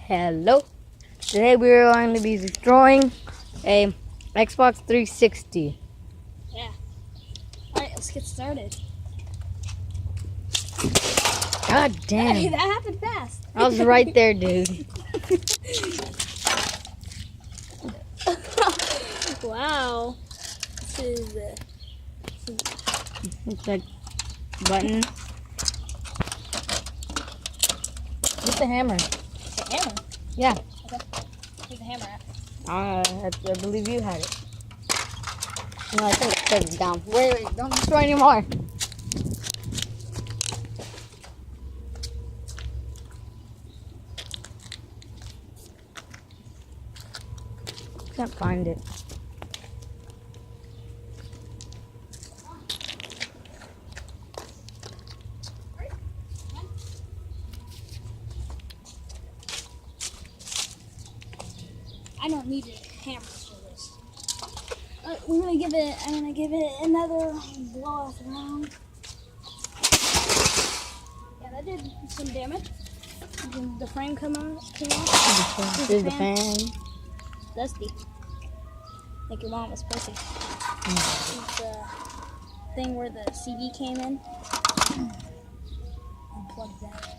Hello. Today we are going to be destroying a Xbox 360. Yeah. Alright, let's get started. God damn. Hey, that happened fast. I was right there, dude. Wow. This is It's like button. Get the hammer. a hammer. Yeah. Okay. Where's the hammer at? I believe you had it. No, I think it set it down. Wait, don't destroy anymore. Can't find it. I don't need a hammer for this. I'm gonna give it another blow off round. Yeah, that did some damage. Did the frame came off? Here's the fan. Dusty. Like your mom was pussy. It's the thing where the CD came in. Unplug that.